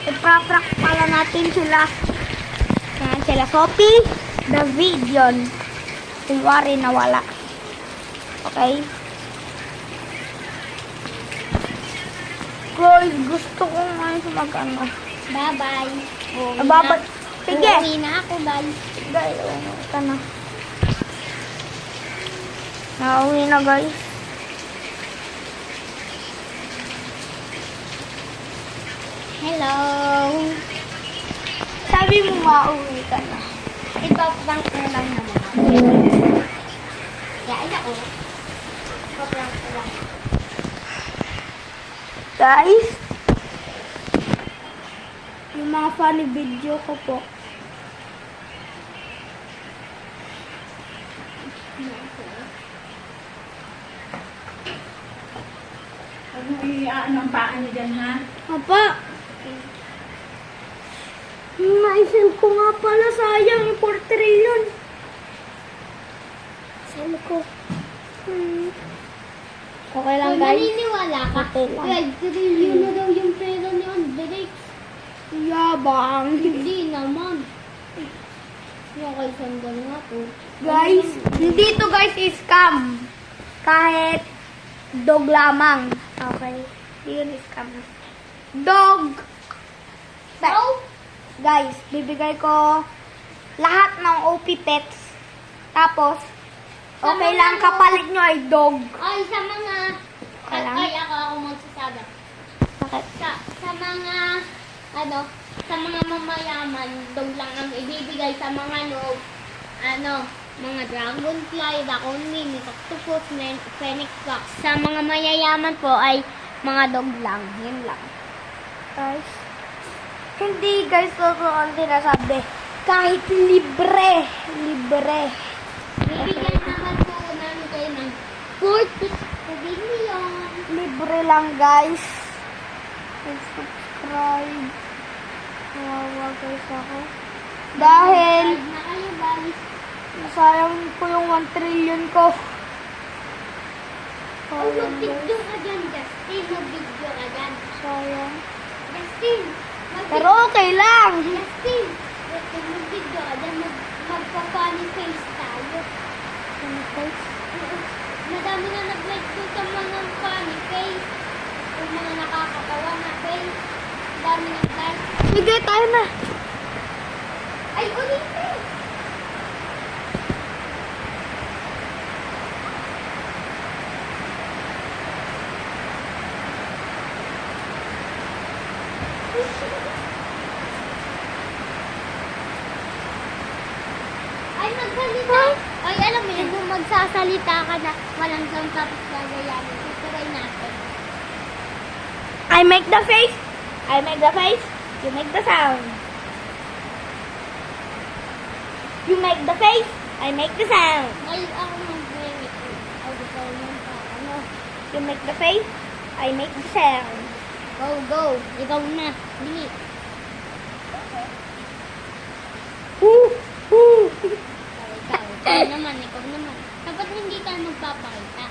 ipra-prank pala natin sila. Yan sila, Sophie, David yun. Kunwari nawala. Okay? Guys, gusto ko ngayon mag-ano. Bye-bye. Sige. Uuwi na ako, guys. Guys, uuwi ka na. Nauwi na, guys. Hello. Sabi mo mauwi ka na. Ipaprank ko lang naman ako. Kaya ako. Ipaprank ko lang. Guys, yung mga funny video ko po. Huwag mo ano ang paa niyo dyan, ha? Apa? Naisip ko nga pala, sayang yung 4 trillion. Sabi ko. Okay lang, Kung guys. naniniwala ka, Okay lang. 12 trillion na daw yung pera ni Andres. Yabang. Hindi naman. Yung kay Sandal nga to. Guys, hindi to guys is scam. Kahit dog lamang. Okay. Hindi yun is scam. Dog. Guys, bibigay ko lahat ng OP pets. Tapos, okay Sa lang mga kapalit nyo ay dog. Ay, sa mga... Okay lang? Ay, ako magsasabi. Bakit? Sa mga... sa mga mamayaman, dog lang ang ibibigay sa mga mga dragonfly, raccoon, octopus, phoenix fox. Sa mga mayayaman po ay mga dog lang. Yun lang. Guys. Hindi guys, totoo ang sinasabi. Kahit libre. Libre. Bibigyan naman po namin kayo ng 40 billion. Libre lang guys. Subscribe. Kawawa guys ako. Dahil Na kayo, guys. nasayang ko yung 1 trillion ko. Oh, Sayang guys. mag-video ka dyan, Justin. Mag-video ka dyan. Sayang. Justin, Pero okay lang. Justin, mag-video ka dyan. Magpa-funny face tayo. Ano guys? Madami na nag-like ko sa mga funny face. Yung mga nakakatawa na face. Dami nag-like. Sige, tayo na. Ay, ulitin! Ay, magsalita. Ay, alam mo yun, kung magsasalita ka na walang sound tapos gagayanin. Tuturay natin. I make the face. I make the face. You make the sound. You make the face. I make the sound. Ay, ako mag-remake. Ay, di ko yun pa. Ano? You make the face. I make the sound. Go, go. Ikaw na. Bili. Woo! Woo! Ikaw naman, ikaw naman. Dapat hindi ka magpapakita.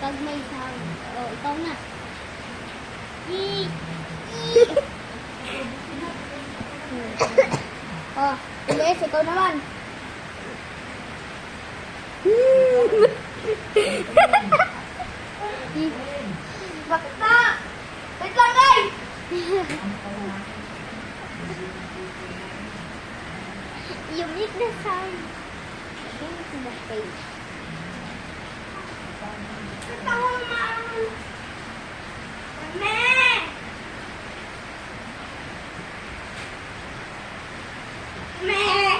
Pag may sound. Oh, ikaw na. Oh, bilis, ikaw naman. Bakit na? Wait lang, guys! You make the sound. Into the face. Ito naman. Mame! Mame!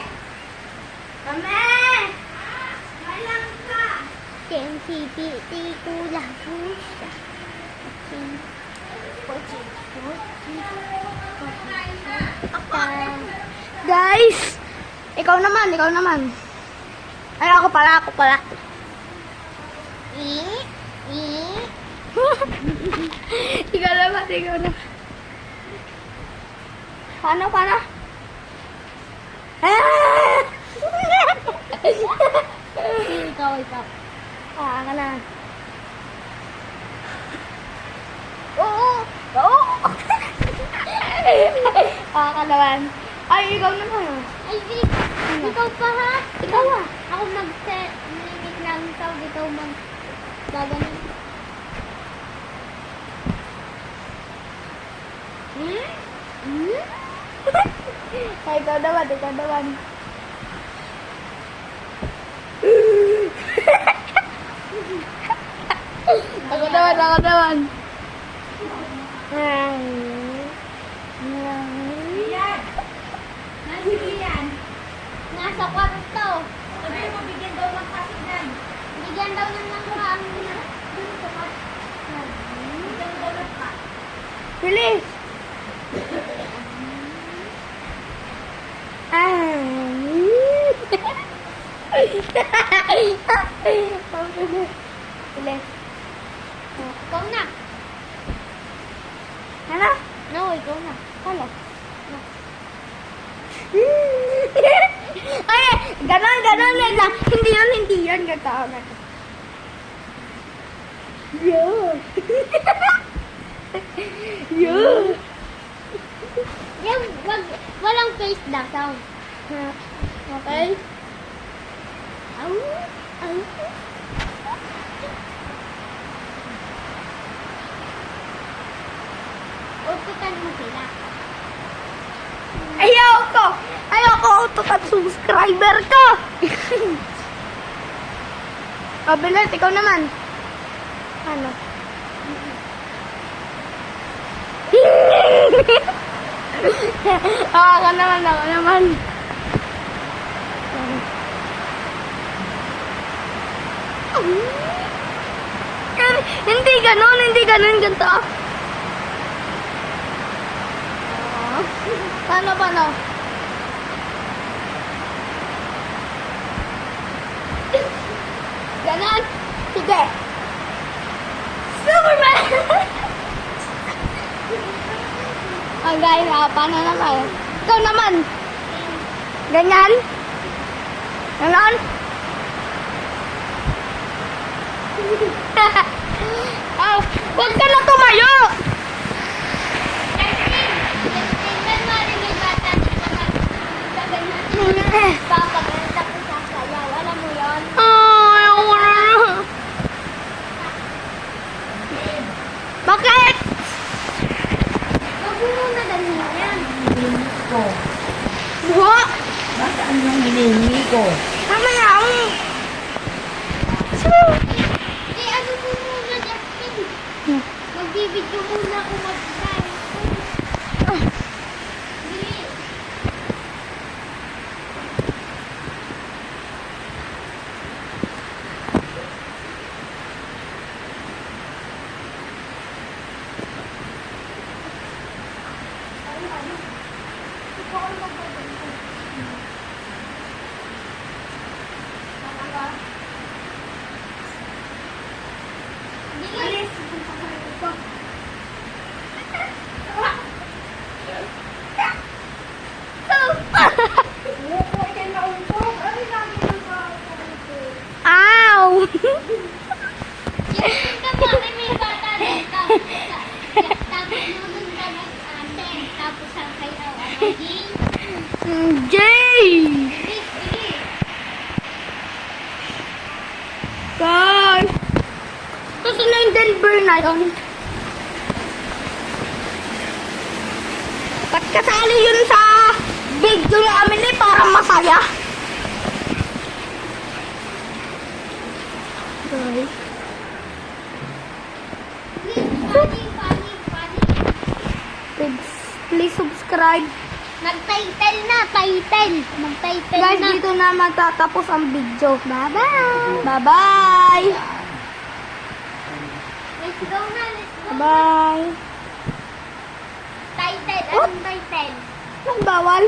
Mame! Malang ka! Sensipiti ko lang po siya. Guys! Ikaw naman, ikaw naman. Ay, ako pala. Ikaw naman, ikaw naman. Paano? Ikaw. Ka na. Oo! Kakalawan. Ay, ikaw naman ah. Ay, ikaw pa ha? Ikaw ah. Ako mag-set, limit lang ikaw, ikaw gaganon. Ay, ikaw naman, ikaw naman. Ako naman, ako naman. Iyan. Nasili yan. Nasa kwarto. Sabi mo, bigyan daw ng kasinan. Bigyan daw ng lang dun sa kwarto. Bigyan daw ng ka. Bilis! Bilis. Ikaw na. Ano? No, ikaw na. Ano? Ay, ganon lang. Hindi yun. Gata. Yun. Yun. Yung, walang face na sound. Okay? Au, au. Utukan mo sila. Ayoko utukan subscriber ko. O, bilis, ikaw naman. Ano? Ako naman. Hindi ganon, ganito. Paano? Ganon. Sige. Superman! Ang guys, paano naman? Ikaw naman. Ganyan? Ganon? Huwag ka na tumayo! Tingnan mo rin yung bata na gaganyan. Papaganda ko sa sayaw. Alam mo yun? Ayoko na. Bakit? Huwag mo muna ganyan. Hinihingi ko. Buho? Basaan yung hinihingi ko? Tama na ako. Ano mo muna, Justin? Magbibidyo muna ako mag-design. Bilis. Bilis. Umupo kayo na umpok. Ano namin ang Ow! Justin ka pa, may bata dito. Tapos nunod ka nag-ate. Tapos ang sayaw. Ano, Jing? Jay! Bilis, bilis. Guys! Kasi na yung Denver na yun. Ba't kasali yun sa video namin eh, para masaya? Guys. Please subscribe. Nag-title na, title. Mag-title Guys, na. dito na magtatapos ang video. Bye-bye! Bye-bye! Let's go na, let's go. Bye! Title, anong title? Anong bawal?